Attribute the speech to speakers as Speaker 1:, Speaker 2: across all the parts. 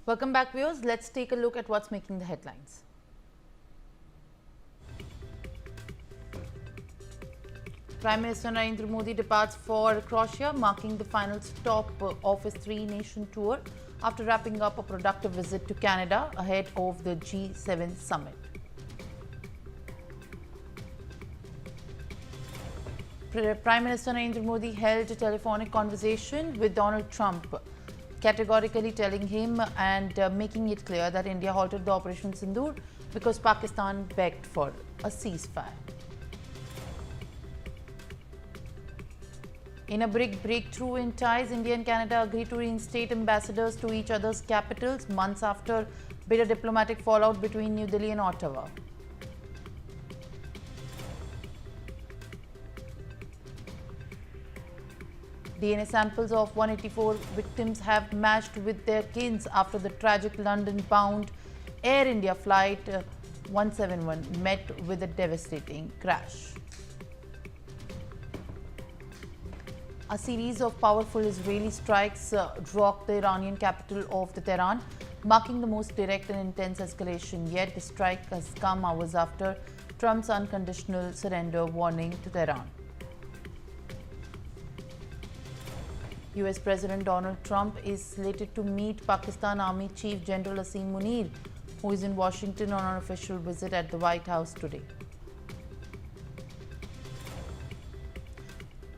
Speaker 1: Welcome back, viewers. Let's take a look at what's making the headlines. Prime Minister Narendra Modi departs for Croatia, marking the final stop of his three-nation tour after wrapping up a productive visit to Canada ahead of the G7 summit. Prime Minister Narendra Modi held a telephonic conversation with Donald Trump, categorically telling him and making it clear that India halted the Operation Sindoor because Pakistan begged for a ceasefire. In a big breakthrough in ties, India and Canada agreed to reinstate ambassadors to each other's capitals months after bitter diplomatic fallout between New Delhi and Ottawa. DNA samples of 184 victims have matched with their kins after the tragic London-bound Air India flight 171 met with a devastating crash. A series of powerful Israeli strikes rocked the Iranian capital of the Tehran, marking the most direct and intense escalation yet. The strike has come hours after Trump's unconditional surrender warning to Tehran. US President Donald Trump is slated to meet Pakistan Army Chief General Asim Munir, who is in Washington on an official visit at the White House today.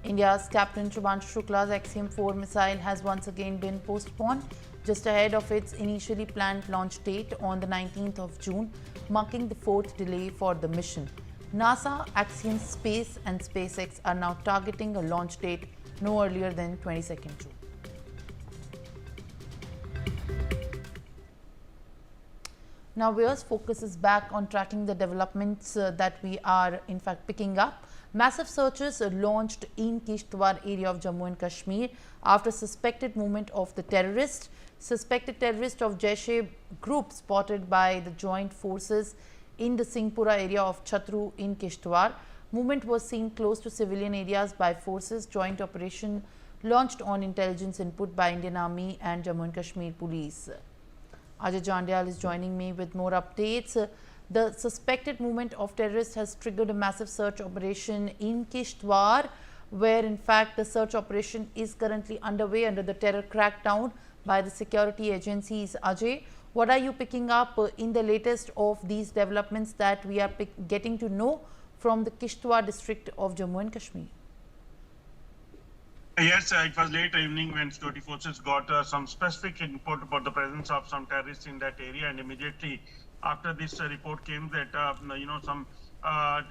Speaker 1: India's Captain Shubhanshu Shukla's Axiom-4 missile has once again been postponed just ahead of its initially planned launch date on the 19th of June, marking the fourth delay for the mission. NASA, Axiom Space and SpaceX are now targeting a launch date no earlier than 22nd June. Now, viewers, focus is back on tracking the developments that we are in fact picking up. Massive searches launched in Kishtwar area of Jammu and Kashmir after suspected movement of the terrorist. Suspected terrorist of Jaish-e group spotted by the joint forces in the Singhpura area of Chatru in Kishtwar. Movement was seen close to civilian areas by forces. Joint operation launched on intelligence input by Indian Army and Jammu and Kashmir Police. Ajay Jandyal is joining me with more updates. The suspected movement of terrorists has triggered a massive search operation in Kishtwar, where in fact the search operation is currently underway under the terror crackdown by the security agencies. Ajay, what are you picking up in the latest of these developments that we are getting to know from the Kishtwar district of Jammu and Kashmir?
Speaker 2: Yes, it was late evening when security forces got some specific input about the presence of some terrorists in that area, and immediately after this report came that some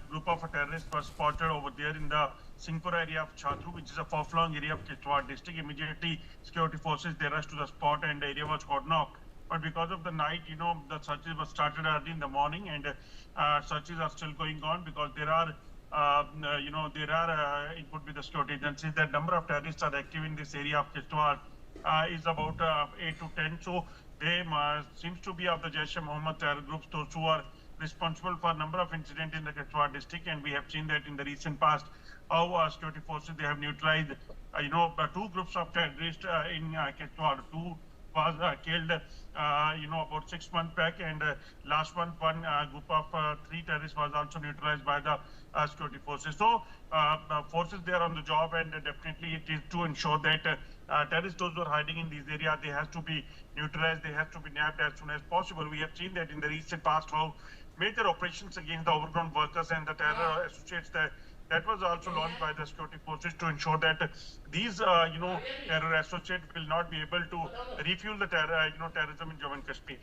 Speaker 2: group of terrorists was spotted over there in the Singhpura area of Chatru, which is a far-flung area of Kishtwar district. Immediately, security forces they rushed to the spot, and the area was cordoned off. But because of the night, the searches were started early in the morning, and searches are still going on because there are input with the security agencies that number of terrorists are active in this area of Kishtwar is about 8 to 10. So they seems to be of the Jaish-e-Mohammed terror groups, those who are responsible for a number of incidents in the Kishtwar district, and we have seen that in the recent past how security forces they have neutralized two groups of terrorists in Kishtwar. Two was killed about 6 months back, and last one group of 3 terrorists was also neutralized by the security forces. So forces they are on the job, and definitely it is to ensure that terrorists, those who are hiding in these areas, they have to be neutralized, they have to be nabbed as soon as possible. We have seen that in the recent past how major operations against the overgrown workers and the terror associates that was also launched by the security forces to ensure that these terror associates will not be able to refuel the terrorism in Jammu and Kashmir.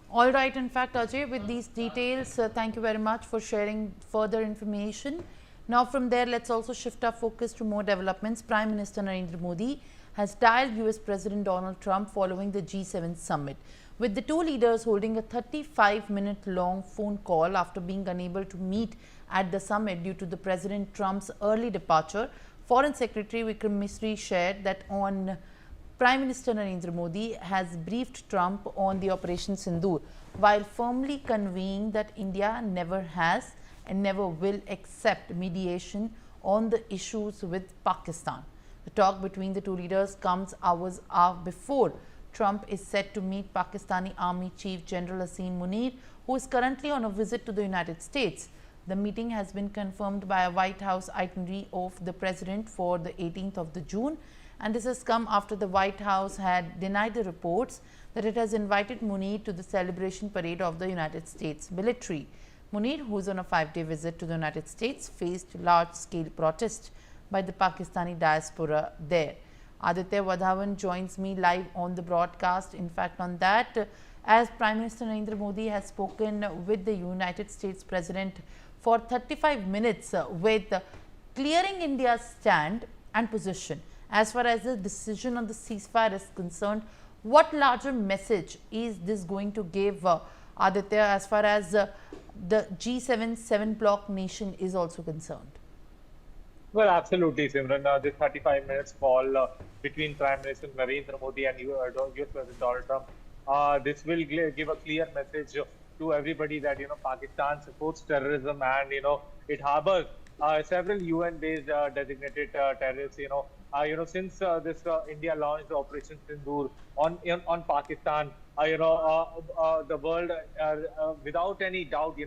Speaker 1: All right, in fact, Ajay, with these details, thank you very much for sharing further information. Now, from there, let's also shift our focus to more developments. Prime Minister Narendra Modi has dialed US President Donald Trump following the G7 summit, with the two leaders holding a 35-minute long phone call after being unable to meet at the summit due to the President Trump's early departure. Foreign Secretary Vikram Misri shared that on Prime Minister Narendra Modi has briefed Trump on the Operation Sindoor, while firmly conveying that India never has and never will accept mediation on the issues with Pakistan. The talk between the two leaders comes hours before Trump is set to meet Pakistani Army Chief General Asim Munir, who is currently on a visit to the United States. The meeting has been confirmed by a White House itinerary of the president for the 18th of the June, and this has come after the White House had denied the reports that it has invited Munir to the celebration parade of the United States military. Munir, who is on a 5-day visit to the United States, faced large-scale protests by the Pakistani diaspora there. Aditya Vadhavan joins me live on the broadcast. In fact, on that, as Prime Minister Narendra Modi has spoken with the United States President for 35 minutes with clearing India's stand and position. As far as the decision on the ceasefire is concerned, what larger message is this going to give, Aditya, as far as the G7 7-bloc nation is also concerned?
Speaker 3: Well, absolutely, Simran. This 35 minutes call between Prime Minister Narendra Modi and US President Donald Trump, this will give a clear message to everybody that Pakistan supports terrorism and it harbors several UN-based designated terrorists. Since this India launched Operation Sindoor on Pakistan, the world, without any doubt,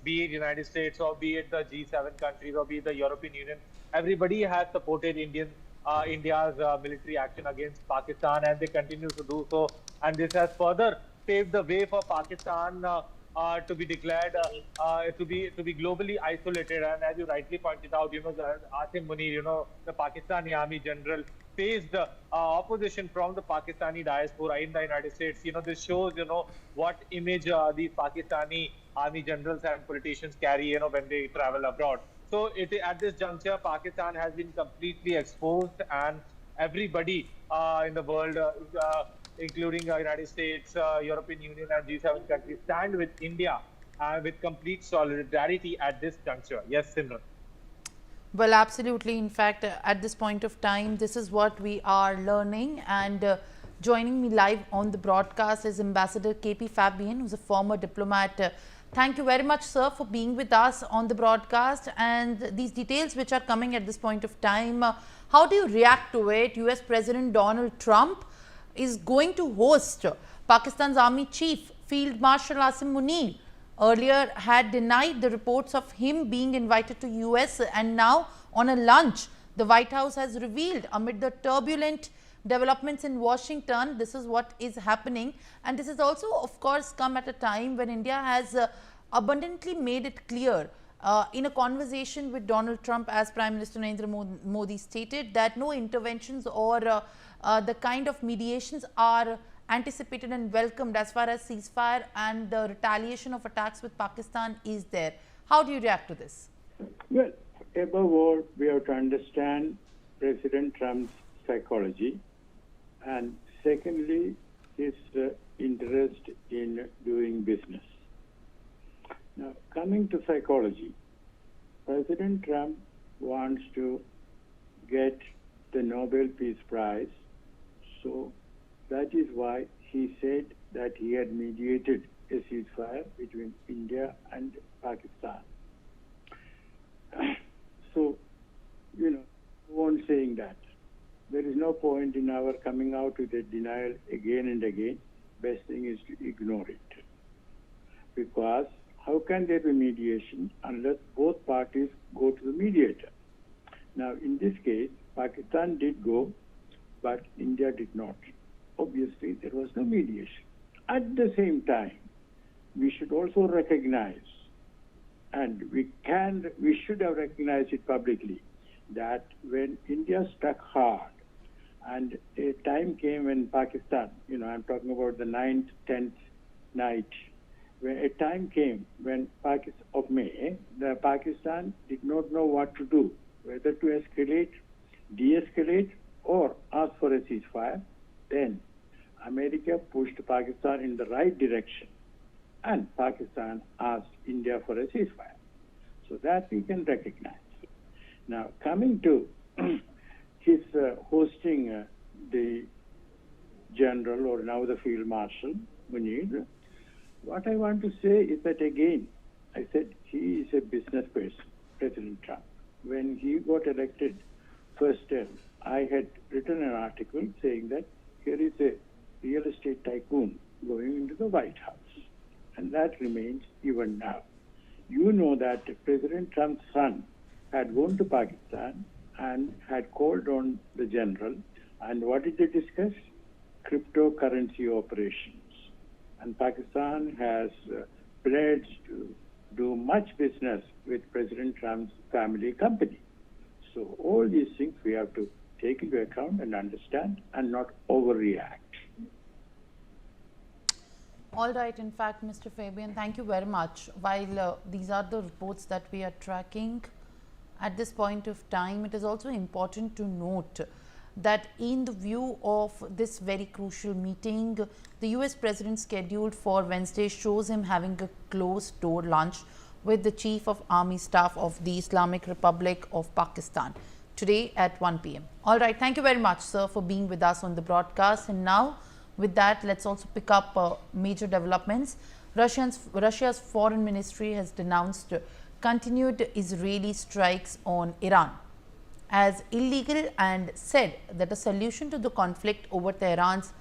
Speaker 3: be it United States or be it the G7 countries or be it the European Union, everybody has supported India's military action against Pakistan, and they continue to do so. And this has further paved the way for Pakistan to be declared to be globally isolated. And as you rightly pointed out, Asim Munir, the Pakistani Army General, faced opposition from the Pakistani diaspora in the United States. This shows, what image these Pakistani army generals and politicians carry, when they travel abroad. So at this juncture, Pakistan has been completely exposed, and everybody in the world, including the United States, European Union, and G7 countries, stand with India with complete solidarity at this juncture. Yes, Simran.
Speaker 1: Well, absolutely. In fact, at this point of time, this is what we are learning. And joining me live on the broadcast is Ambassador KP Fabian, who's a former diplomat. Thank you very much, sir, for being with us on the broadcast. And these details which are coming at this point of time, how do you react to it? US President Donald Trump is going to host Pakistan's Army Chief Field Marshal Asim Munir. Earlier had denied the reports of him being invited to US, and now on a lunch, the White House has revealed amid the turbulent developments in Washington, this is what is happening. And this is also, of course, come at a time when India has abundantly made it clear in a conversation with Donald Trump, as Prime Minister Narendra Modi stated, that no interventions or the kind of mediations are anticipated and welcomed as far as ceasefire and the retaliation of attacks with Pakistan is there. How do you react to this?
Speaker 4: Well, above all, we have to understand President Trump's psychology, and secondly, his interest in doing business. Now, coming to psychology, President Trump wants to get the Nobel Peace Prize, so that is why he said that he had mediated a ceasefire between India and Pakistan. So, go on saying that. There is no point in our coming out with a denial again and again. Best thing is to ignore it. Because how can there be mediation unless both parties go to the mediator? Now, in this case, Pakistan did go, but India did not. Obviously, there was no mediation. At the same time, we should also recognize, and we should have recognized it publicly, that when India struck hard, and a time came when Pakistan, I'm talking about the 9th, 10th night, when a time came when of May, the Pakistan did not know what to do, whether to escalate, de-escalate, or ask for a ceasefire. Then America pushed Pakistan in the right direction, and Pakistan asked India for a ceasefire. So that we can recognize. Now, coming to his hosting the general, or now the field marshal, Munir, what I want to say is that, again, I said he is a business person, President Trump. When he got elected first term, I had written an article saying that here is a real estate tycoon going into the White House. And that remains even now. You know that President Trump's son had gone to Pakistan and had called on the general. And what did they discuss? Cryptocurrency operations. And Pakistan has pledged to do much business with President Trump's family company. So all these things we have to take into account and understand and not overreact.
Speaker 1: All right, in fact, Mr. Fabian, thank you very much. While these are the reports that we are tracking at this point of time, it is also important to note that in the view of this very crucial meeting, the US President scheduled for Wednesday shows him having a closed door lunch with the Chief of Army Staff of the Islamic Republic of Pakistan today at 1 p.m. All right, thank you very much, sir, for being with us on the broadcast. And now, with that, let's also pick up major developments. Russia's foreign ministry has denounced continued Israeli strikes on Iran as illegal and said that a solution to the conflict over Tehran's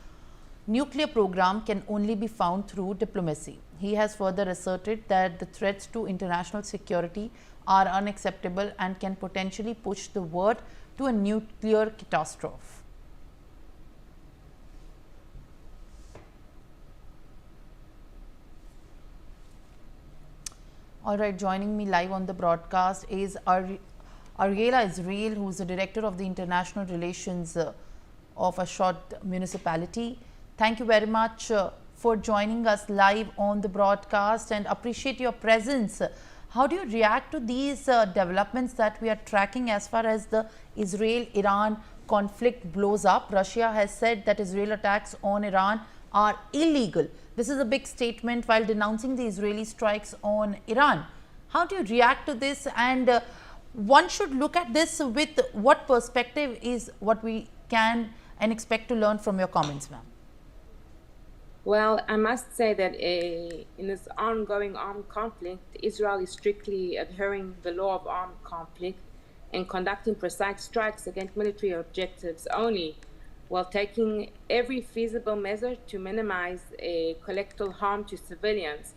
Speaker 1: nuclear program can only be found through diplomacy. He has further asserted that the threats to international security are unacceptable and can potentially push the world to a nuclear catastrophe. All right, joining me live on the broadcast is Ariela Israel, who is the Director of the International Relations of Ashot Municipality. Thank you very much for joining us live on the broadcast and appreciate your presence. How do you react to these developments that we are tracking as far as the Israel-Iran conflict blows up? Russia has said that Israel attacks on Iran are illegal. This is a big statement while denouncing the Israeli strikes on Iran. How do you react to this? And one should look at this with what perspective is what we can and expect to learn from your comments, ma'am?
Speaker 5: Well, I must say that in this ongoing armed conflict, Israel is strictly adhering the law of armed conflict and conducting precise strikes against military objectives only, while taking every feasible measure to minimize collateral harm to civilians.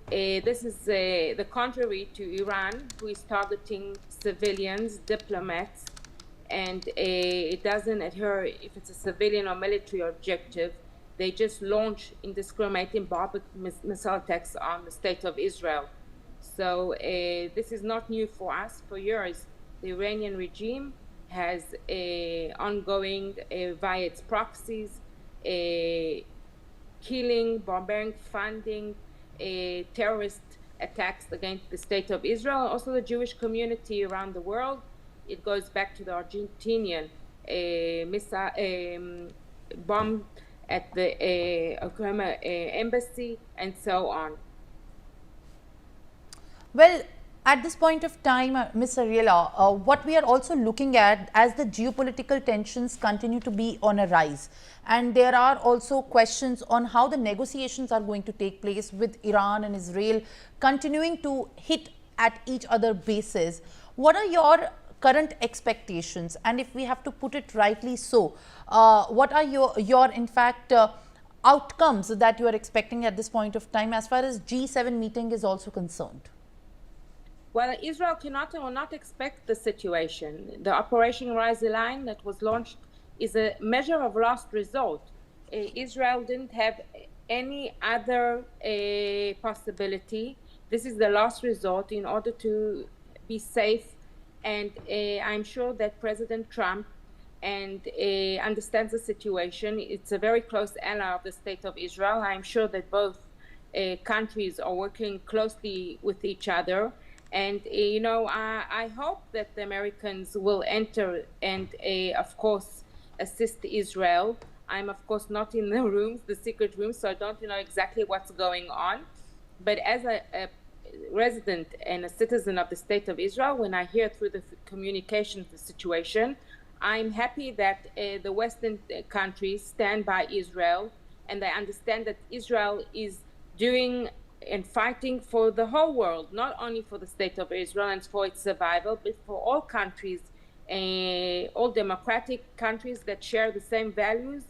Speaker 5: This is the contrary to Iran, who is targeting civilians, diplomats, and it doesn't adhere if it's a civilian or military objective. They just launch indiscriminate barbaric missile attacks on the state of Israel. So this is not new for us. For years, the Iranian regime has ongoing via its proxies, killing, barbaric funding, terrorist attacks against the state of Israel, also the Jewish community around the world. It goes back to the Argentinian bomb at the Oklahoma embassy and so on.
Speaker 1: Well, at this point of time, Ms. Ariela, what we are also looking at as the geopolitical tensions continue to be on a rise, and there are also questions on how the negotiations are going to take place with Iran and Israel continuing to hit at each other bases. What are your current expectations, and if we have to put it rightly so, what are your in fact outcomes that you are expecting at this point of time as far as G7 meeting is also concerned?
Speaker 5: Well, Israel cannot or will not expect the situation. The Operation Rise the Line that was launched is a measure of last resort. Israel didn't have any other possibility. This is the last resort in order to be safe. And I'm sure that President Trump understands the situation. It's a very close ally of the state of Israel. I'm sure that both countries are working closely with each other. And, you know, I hope that the Americans will enter and, of course, assist Israel. I'm, of course, not in the rooms, the secret rooms, so I don't know exactly what's going on. But as a resident and a citizen of the state of Israel, when I hear through the communications the situation, I'm happy that the Western countries stand by Israel, and they understand that Israel is doing and fighting for the whole world, not only for the state of Israel and for its survival, but for all countries, all democratic countries that share the same values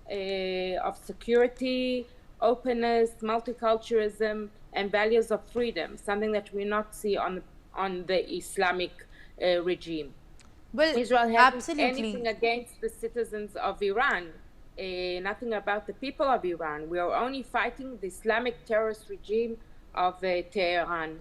Speaker 5: of security, openness, multiculturalism, and values of freedom, something that we not see on the Islamic regime.
Speaker 1: Well,
Speaker 5: Israel hasn't
Speaker 1: absolutely.
Speaker 5: anything against the citizens of Iran, nothing about the people of Iran. We are only fighting the Islamic terrorist regime of Tehran.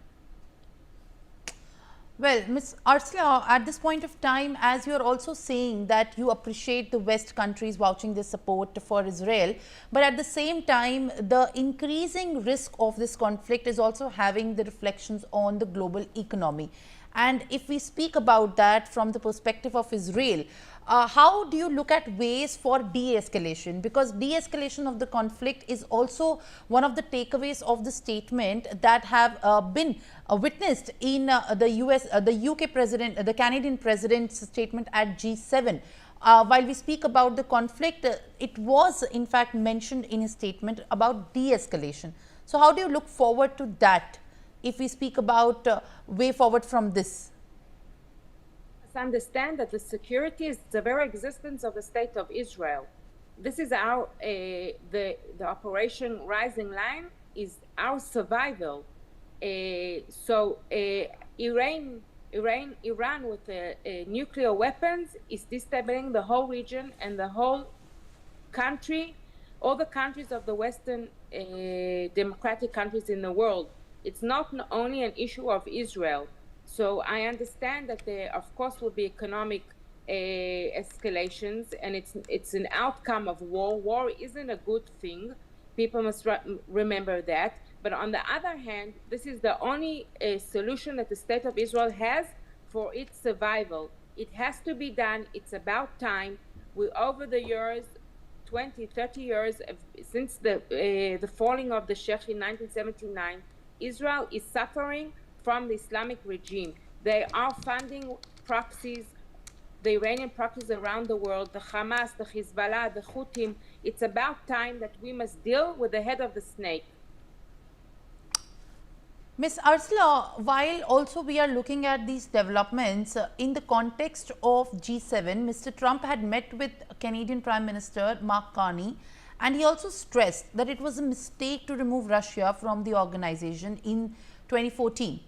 Speaker 1: Well, Ms. Ursula, at this point of time, as you are also saying that you appreciate the West countries vouching their support for Israel, but at the same time, the increasing risk of this conflict is also having the reflections on the global economy. And if we speak about that from the perspective of Israel, how do you look at ways for de-escalation? Because de-escalation of the conflict is also one of the takeaways of the statement that have been witnessed in the UK president, the Canadian president's statement at G7. While we speak about the conflict, it was in fact mentioned in his statement about de-escalation. So how do you look forward to that if we speak about way forward from this?
Speaker 5: Understand that the security is the very existence of the state of Israel. This is our the Operation Rising Line is our survival. So Iran with nuclear weapons is destabilizing the whole region and the whole country, all the countries of the Western democratic countries in the world. It's not only an issue of Israel. So I understand that there, of course, will be economic escalations, and it's an outcome of war. War isn't a good thing. People must remember that. But on the other hand, this is the only solution that the state of Israel has for its survival. It has to be done. It's about time. We, over the years, 20, 30 years, since the falling of the Sheikh in 1979, Israel is suffering from the Islamic regime. They are funding proxies, the Iranian proxies around the world, the Hamas, the Hezbollah, the Houthis. It's about time that we must deal with the head of the snake.
Speaker 1: Ms. Ursula, while also we are looking at these developments in the context of G7, Mr. Trump had met with Canadian Prime Minister Mark Carney, and he also stressed that it was a mistake to remove Russia from the organization in 2014.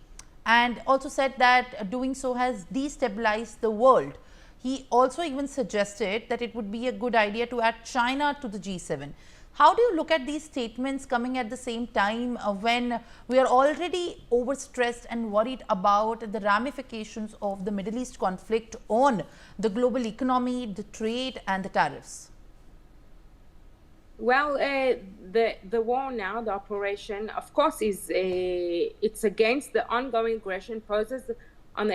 Speaker 1: And also said that doing so has destabilized the world. He also even suggested that it would be a good idea to add China to the G7. How do you look at these statements coming at the same time when we are already overstressed and worried about the ramifications of the Middle East conflict on the global economy, the trade and the tariffs?
Speaker 5: Well, the war now, the operation, of course, is it's against the ongoing aggression poses on the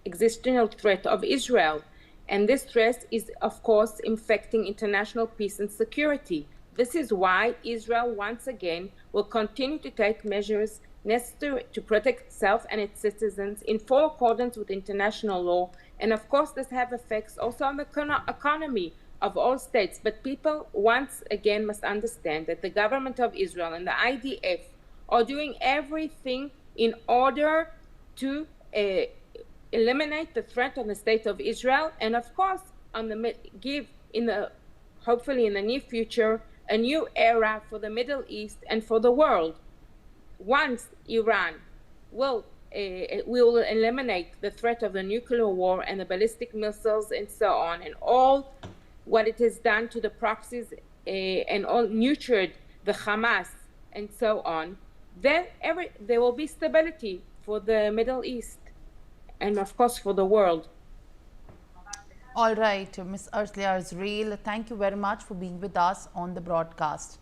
Speaker 5: existential threat of Israel, and this threat is, of course, infecting international peace and security. This is why Israel once again will continue to take measures necessary to protect itself and its citizens in full accordance with international law, and of course, this have effects also on the economy of all states. But people once again must understand that the government of Israel and the IDF are doing everything in order to eliminate the threat on the state of Israel, and of course give hopefully in the near future a new era for the Middle East and for the world. Once Iran will eliminate the threat of the nuclear war and the ballistic missiles and so on, and all what it has done to the proxies and all nurtured the Hamas and so on, then there will be stability for the Middle East and of course for the world.
Speaker 1: All right, Ms. Ursula Israel, thank you very much for being with us on the broadcast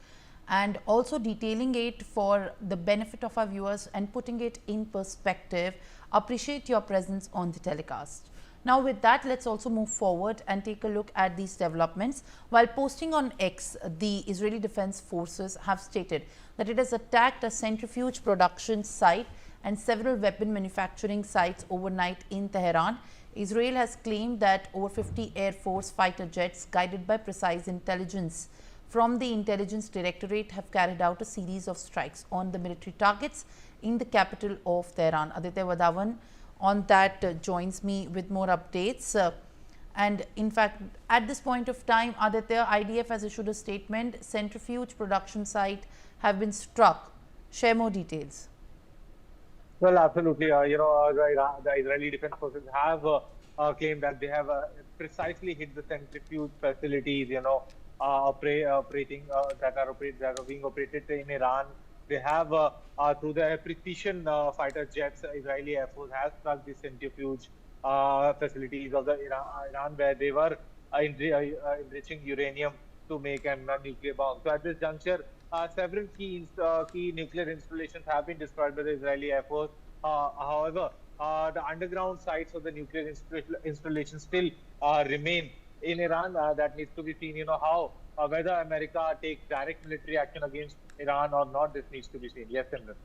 Speaker 1: and also detailing it for the benefit of our viewers and putting it in perspective. Appreciate your presence on the telecast. Now with that, let's also move forward and take a look at these developments. While posting on X, the Israeli Defense Forces have stated that it has attacked a centrifuge production site and several weapon manufacturing sites overnight in Tehran. Israel has claimed that over 50 Air Force fighter jets guided by precise intelligence from the Intelligence Directorate have carried out a series of strikes on the military targets in the capital of Tehran. Aditya Vadavan on that joins me with more updates. And in fact, at this point of time, Aditya, IDF has issued a statement, centrifuge production site have been struck. Share more details.
Speaker 3: Well, absolutely. The Israeli Defense Forces have claimed that they have precisely hit the centrifuge facilities, that are being operated in Iran. They have, through their precision fighter jets, Israeli Air Force has struck the centrifuge facilities of the Iran, where they were enriching uranium to make a nuclear bomb. So at this juncture, several key nuclear installations have been destroyed by the Israeli Air Force. However, the underground sites of the nuclear installations still remain in Iran. That needs to be seen. How whether America takes direct military action against Iran or not. This needs to be seen. Yes, Simran.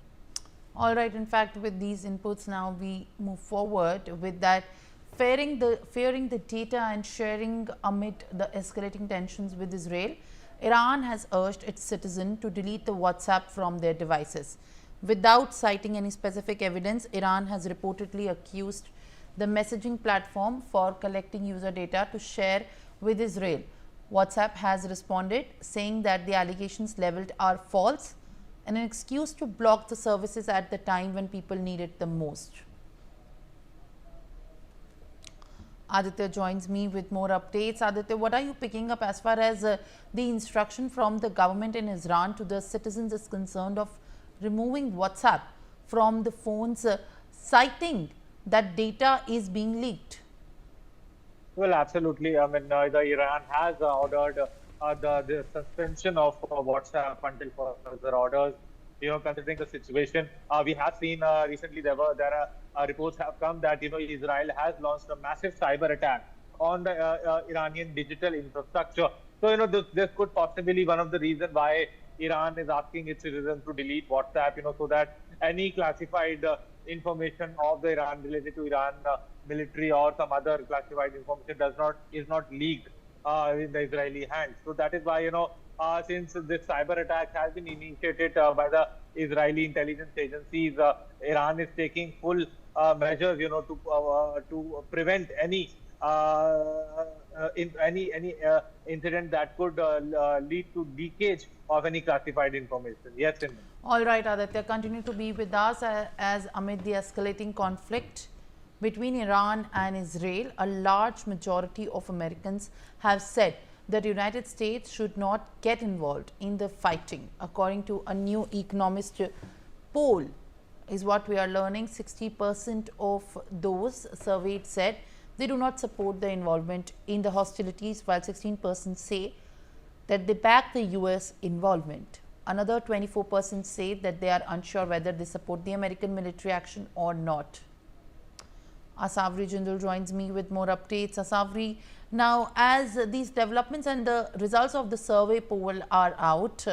Speaker 1: All right. In fact, with these inputs, now we move forward with that. Fearing the data and sharing amid the escalating tensions with Israel, Iran has urged its citizens to delete the WhatsApp from their devices. Without citing any specific evidence, Iran has reportedly accused the messaging platform for collecting user data to share with Israel. WhatsApp has responded, saying that the allegations leveled are false and an excuse to block the services at the time when people need it the most. Aditya joins me with more updates. Aditya, what are you picking up as far as the instruction from the government in Iran to the citizens is concerned of removing WhatsApp from the phones, citing that data is being leaked?
Speaker 3: Well, absolutely. I mean, the Iran has ordered the suspension of WhatsApp until further orders. Considering the situation, we have seen recently there are reports have come that Israel has launched a massive cyber attack on the Iranian digital infrastructure. So this could possibly be one of the reasons why Iran is asking its citizens to delete WhatsApp. So that any classified information of the Iran related to Iran military or some other classified information is not leaked in the Israeli hands. So that is why since this cyber attack has been initiated by the Israeli intelligence agencies, Iran is taking full measures, to prevent any incident that could lead to leakage of any classified information. Yes, Simran.
Speaker 1: All right, Aditya, continue to be with us as amid the escalating conflict between Iran and Israel, a large majority of Americans have said that the United States should not get involved in the fighting. According to a new Economist poll, is what we are learning, 60% of those surveyed said they do not support the involvement in the hostilities, while 16% say that they back the US involvement. Another 24% say that they are unsure whether they support the American military action or not. Asavri Jindal joins me with more updates. Asavri, now as these developments and the results of the survey poll are out,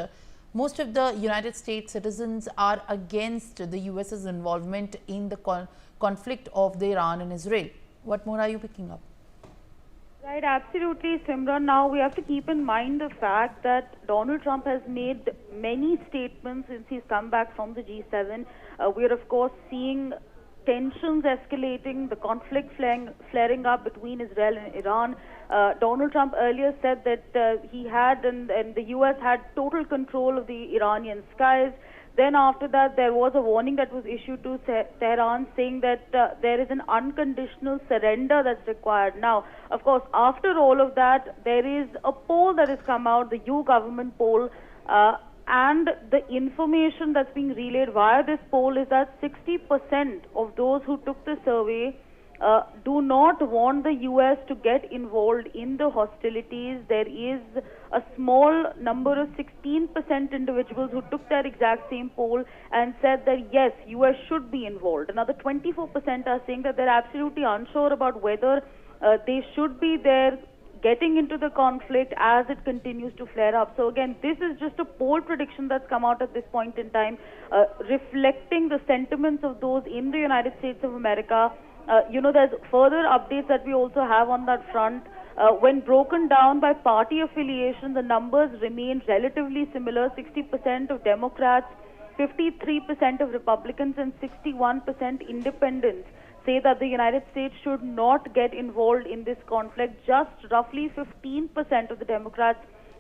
Speaker 1: most of the United States citizens are against the US's involvement in the conflict of the Iran and Israel. What more are you picking up?
Speaker 6: Right, absolutely, Simran. Now we have to keep in mind the fact that Donald Trump has made many statements since he's come back from the G7. We are, of course, seeing tensions escalating, the conflict flaring up between Israel and Iran. Donald Trump earlier said that he had and the US had total control of the Iranian skies. Then after that, there was a warning that was issued to Tehran saying that there is an unconditional surrender that's required. Now, of course, after all of that, there is a poll that has come out, the U government poll, and the information that's being relayed via this poll is that 60% of those who took the survey do not want the US to get involved in the hostilities. There is a small number of 16% individuals who took that exact same poll and said that yes, US should be involved. Another 24% are saying that they're absolutely unsure about whether they should be there getting into the conflict as it continues to flare up. So again, this is just a poll prediction that's come out at this point in time, reflecting the sentiments of those in the United States of America. There's further updates that we also have on that front. When broken down by party affiliation, the numbers remain relatively similar. 60% of Democrats, 53% of Republicans, and 61% independents say that the United States should not get involved in this conflict. Just roughly 15% of the Democrats,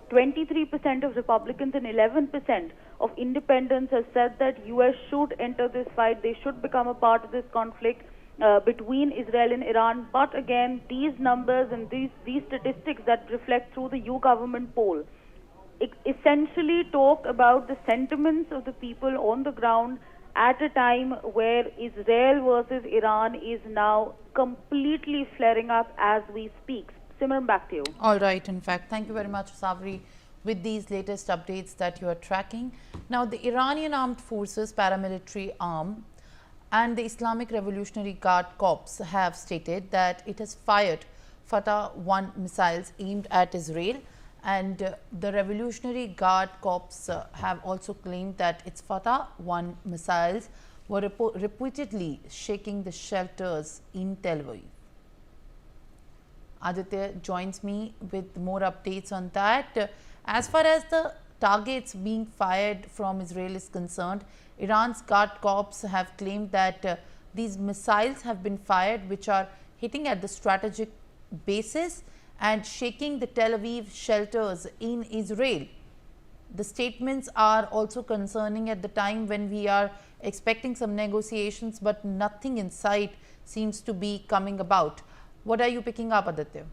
Speaker 6: 23% of Republicans, and 11% of independents have said that U.S. should enter this fight. They should become a part of this conflict between Israel and Iran. But again, these numbers and these statistics that reflect through the U government poll essentially talk about the sentiments of the people on the ground at a time where Israel versus Iran is now completely flaring up as we speak. Simran, back to you.
Speaker 1: All right, in fact, thank you very much, Savri, with these latest updates that you are tracking. Now, the Iranian Armed Forces paramilitary arm and the Islamic Revolutionary Guard Corps have stated that it has fired Fatah-1 missiles aimed at Israel, and the Revolutionary Guard Corps have also claimed that its Fatah-1 missiles were repeatedly shaking the shelters in Tel Aviv. Aditya joins me with more updates on that. As far as the targets being fired from Israel is concerned, Iran's Guard Corps have claimed that these missiles have been fired, which are hitting at the strategic bases and shaking the Tel Aviv shelters in Israel. The statements are also concerning at the time when we are expecting some negotiations, but nothing in sight seems to be coming about. What are you picking up, Aditya?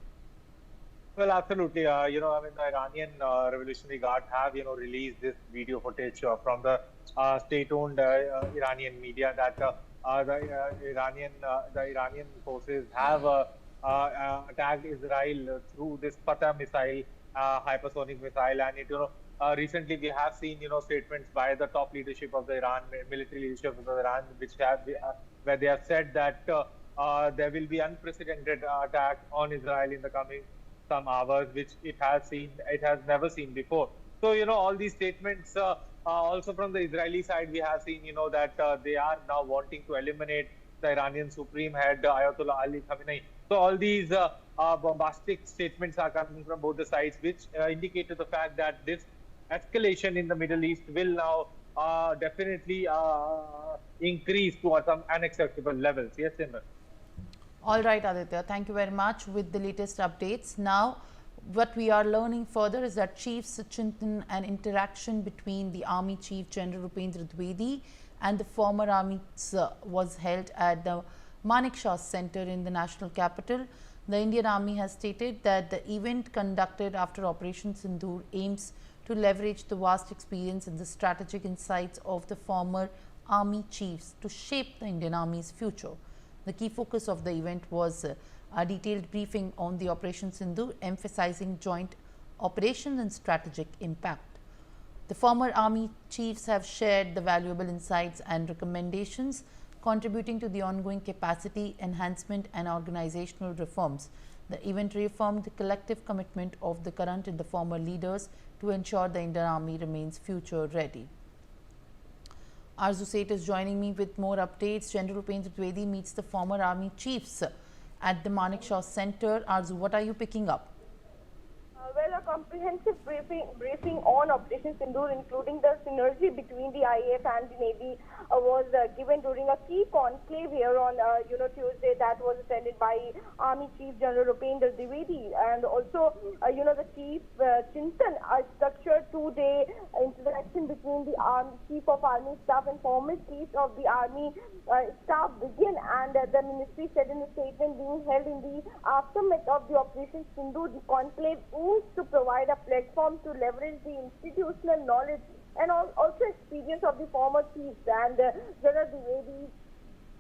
Speaker 3: Well, absolutely. The Iranian Revolutionary Guard have, released this video footage from the state-owned Iranian media that the Iranian forces have attacked Israel through this Fatah missile, hypersonic missile, and recently we have seen statements by the top leadership of the Iran, military leadership of Iran, which have where they have said that there will be unprecedented attack on Israel in the coming some hours, which it has never seen before. So all these statements also from the Israeli side, we have seen that they are now wanting to eliminate the Iranian Supreme Head Ayatollah Ali Khamenei. So all these bombastic statements are coming from both the sides, which indicate to the fact that this escalation in the Middle East will now definitely increase to some unacceptable levels. Yes, Simran.
Speaker 1: All right, Aditya, thank you very much with the latest updates. Now, what we are learning further is that chiefs chintan an interaction between the Army Chief General Upendra Dwivedi and the former army was held at the Manekshaw Center in the national capital. The Indian Army has stated that the event conducted after Operation Sindoor aims to leverage the vast experience and the strategic insights of the former army chiefs to shape the Indian Army's future. The key focus of the event was a detailed briefing on the Operation Sindoor, emphasizing joint operations and strategic impact. The former army chiefs have shared the valuable insights and recommendations contributing to the ongoing capacity enhancement and organizational reforms. The event reaffirmed the collective commitment of the current and the former leaders to ensure the Indian Army remains future ready. Arzu Seth is joining me with more updates. General Upendra Dwivedi meets the former army chiefs at the Manekshaw Center. Arzu, what are you picking up?
Speaker 7: Well, a comprehensive briefing on Operation Sindoor, including the synergy between the IAF and the Navy, was given during a key conclave here on Tuesday that was attended by Army Chief General Upendra Dwivedi, and also the Chief Chintan, a structured two-day interaction between the Chief of Army Staff and former Chief of the Army Staff began, and the ministry said in a statement being held in the aftermath of the Operation Sindoor, the conclave aims to provide a platform to leverage the institutional knowledge and also experience of the former chiefs, and General Dwivedi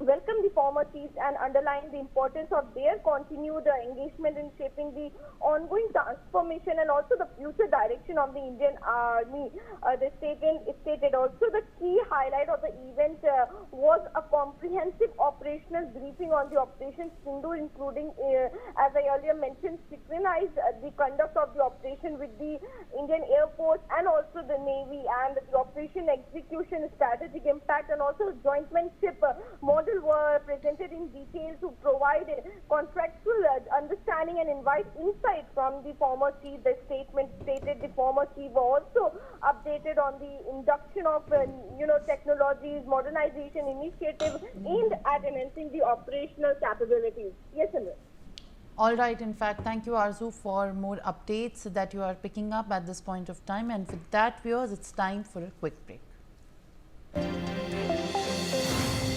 Speaker 7: welcomed the former chiefs and underlined the importance of their continued engagement in shaping the ongoing transformation and also the future direction of the Indian Army. The statement stated also the key highlight of the event was a comprehensive operational briefing on the Operation Sindoor, including, as I earlier mentioned, synchronized the conduct of the operation with the Indian Air Force and also the Navy, and the operation execution strategic impact and also jointmanship model were presented in detail to provide a contractual understanding and invite insight from the former chief. The statement stated the former chief also updated on the induction of technologies, modernization initiative aimed at enhancing the operational capabilities. Yes, Simran.
Speaker 1: All right, in fact, thank you, Arzu, for more updates that you are picking up at this point of time. And with that, viewers, it's time for a quick break.